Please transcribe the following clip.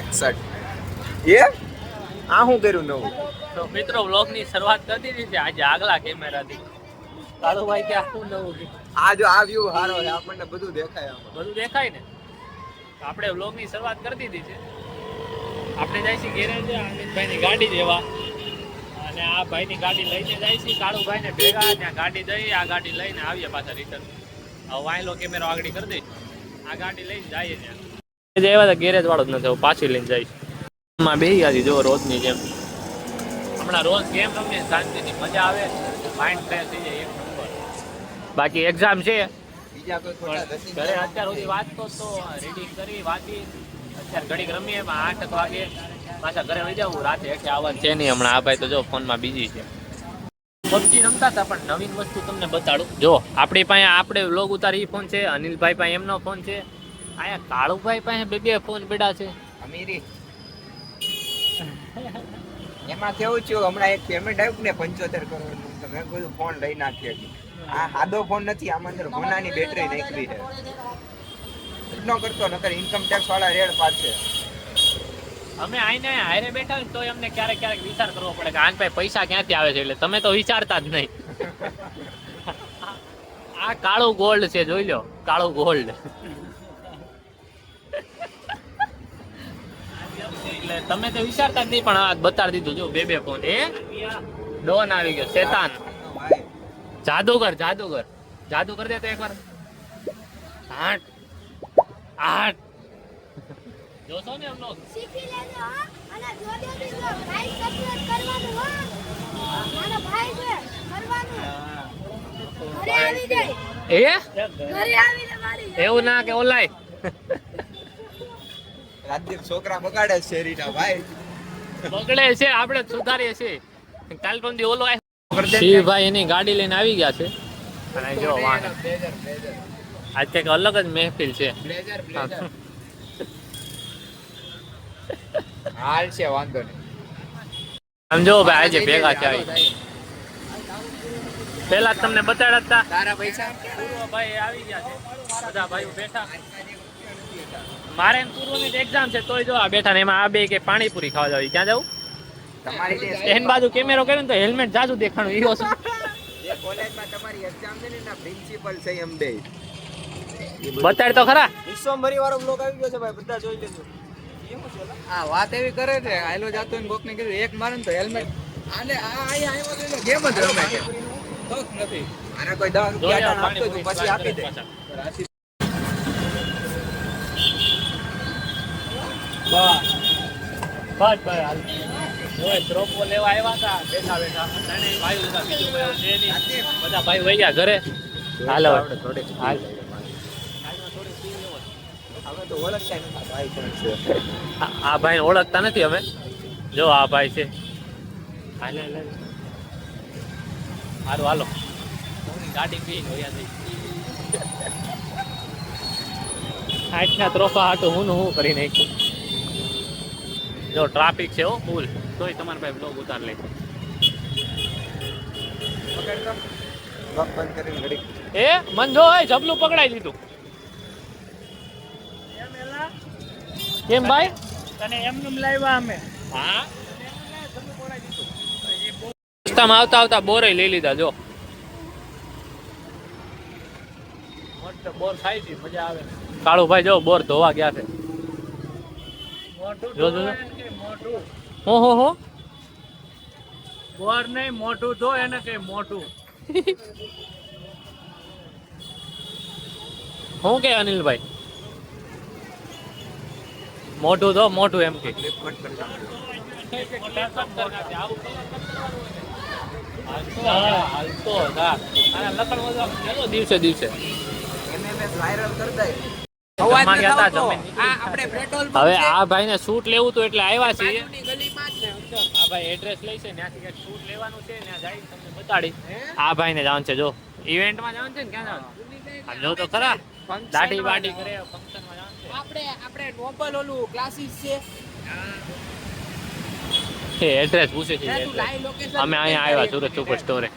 61 એ આ શું કર્યું નવું? તો મિત્રો વ્લોગની શરૂઆત કરી દીધી છે આજે આગલા કેમેરાથી. કાળુભાઈ કે શું નવું છે? આ જો આ વ્યૂ સારો છે, આપણને બધું દેખાય આમાં. બધું દેખાય ને. આપણે વ્લોગની શરૂઆત કરી દીધી છે. આપણે જાય છે ગેરેજ અમિતભાઈની ગાડી લેવા અને આ ભાઈની ગાડી લઈને જાય છે કાળુભાઈને ભેગા. ત્યાં ગાડી દઈ આ ગાડી લઈને આવીએ પાછા રિટર્ન. હવે વાયલો કેમેરો આગળ કરી દઈશું. આ ગાડી લઈને જઈએ ત્યાં એવા તો ગેરેજ વાળો જ નથી, પાછી લઈને જઈશ. માં બે યાદી જો રોજની જેમ હમણાં રોજ ગેમ રમીએ શાંતિથી મજા આવે, માઇન્ડ ફ્રેશ થઈ જાય એક નંબર. બાકી એક્ઝામ છે બીજા કોઈ ખોટા ઘરે અત્યાર સુધી વાંચતો તો રીડિંગ કરી વાંચી અત્યારે ઘડીક રમીએ 8 વાગે પાછા ઘરે વહી જવું. રાતે એટલે આવવાનું છે નહીં હમણાં. આ ભાઈ તો જો ફોનમાં બીજી છે. પબજી રમતા હતા પણ નવીન વસ્તુ તમને બતાડું. જો આપણી પાસે આપણે વ્લોગ ઉતારી ફોન છે, અનિલભાઈ પાસે એમનો ફોન છે, અહીંયા કાળુભાઈ પાસે બે ફોન પડ્યા છે. અમીરી એમાં કેવું થયું, હમણાં એક પેમેન્ટ આવ્યું ને 75 કરોડનું, તો મેં બધું ફોન લઈ નાખ્યો. આ સાદો ફોન નથી, આમાં અંદર મોનાની બેટરી નાખી છે. એટલો કરતો નકર ઇન્કમ ટેક્સ વાળા રેડ પાડશે. અમે આઈને હારે બેઠા હોય તો અમને ક્યારેક વિચાર કરવો પડે કે આન ભાઈ પૈસા ક્યાંથી આવે છે. એટલે તમે તો વિચારતા જ નહીં. આ કાળું ગોલ્ડ છે, જોઈ લો કાળું ગોલ્ડ. એટલે તમે તો વિચારતા જ નહીં પણ આ બતાડી દીધું. જો બે ફોન. એ ડોન આવી ગયો, શેતાન, જાદુગર જાદુ કરી દે તો એકવાર. 8 જોશો ને એમનો શીખી લેજો હા, અને જોડે દીજો લાઈક સબસ્ક્રાઇબ કરવાનું હો. મારો ભાઈ છે કરવાનું. ઘરે આવી જાય. ઘરે આવીને મારી એવું ના કે ઓલાય રાજદીપ છોકરા બગાડે છે શેરીના ભાઈ. બગડે છે, આપણે સુધારીએ છીએ. કાલ પંદી ઓલો શિવભાઈ એની ગાડી લઈને આવી ગયા છે અને જો વાહ આજ કંઈક અલગ જ મહેફિલ છે. હાલ છે વાંધો નહીં. સમજો ભાઈ આજે ભેગા છે. પેલા તમને બતાડ્યા હતા તારા પૈસા ભાઈ આવી ગયા છે, બધા ભાઈઓ બેઠા. મારે પૂર્વની એક્ઝામ છે તોય જો આ બેઠા ને એમાં આ બે કે પાણીપુરી ખાવા જાવ. ક્યાં જવું? તમારી એન બાજુ કેમેરો કર્યો ને તો હેલ્મેટ જાજુ દેખાણું. ઈ વસ્તુ જે કોલેજમાં તમારી એક્ઝામ છે ને એના પ્રિન્સિપલ છે એમ બે. બતાડ તો ખરા. વિશ્વમભરી વાળો બ્લોગ આવી ગયો છે ભાઈ, બધા જોઈ લેજો. આ વાત એવી કરે છે, આયલો જાતો ને કોક ને કીધું એક મારે ને તો હેલ્મેટ આને આ અહીંયા આવ્યો તો ગેમ જ રમે છે. તોક નથી આને કોઈ 10 રૂપિયા આપતો તો પછી આપી દે. બસ હાલ ઓય ત્રોપો લેવા આવ્યા હતા, બેઠા અને ભાઈ હતા, બીજું કોઈ છે નહીં. બધા ભાઈ વઈ ગયા ઘરે. હાલો હાલ હવે તો ઓળખતા નથી ભાઈ કોણ છે. આ ભાઈ ઓળખતા નથી અમે. જો આ ભાઈ છે. હાલે હાલો હાલો ગાડી પી ગયા થઈ. આટલા ત્રોફા હાટું હું કરી નાખ્યું. જો ટ્રાફિક છે હો ફૂલ, તોય તમારા ભાઈ બ્લોગ ઉતાર લે. પકડ તો બંધ કરીને ઘડી. એ મન જો એ જબલું પકડાઈ દીધું. કેમ ભાઈ તને એમને લાવ્યા અમે. હા રસ્તામાં આવતા બોરે લઈ લીધા. જો મસ્ત બોર ખાઈ છે, મજા આવે. કાળુભાઈ જો બોર ધોવા ગયા છે. જો મોટું હો બોર નહીં મોટું તો એને કઈ મોટું. શું કે અનિલભાઈ? મોટું તો મોટું એમ કે. દિવસે દિવસે એમએમએસ વાયરલ કરી દે. હવે આ ભાઈ ને શૂટ લેવું હતું એટલે આવ્યા છીએ. આ ભાઈ એડ્રેસ લઈ છે, ત્યાંથી કઈક શૂટ લેવાનું છે, ત્યાં જાય તમને બતાડી. આ ભાઈ ને જવાનું છે, જો ઇવેન્ટમાં જવાનું છે ને. ક્યાં જવાનું? જો તો ખરા દાઢી બાડી કરે ફંક્શનમાં જવાનું આપણે નોબલ ઓલું ક્લાસીસ છે. છે. એડ્રેસ પૂછે છે. અમે અહીંયા આવ્યા સુરત સુપર સ્ટોરે.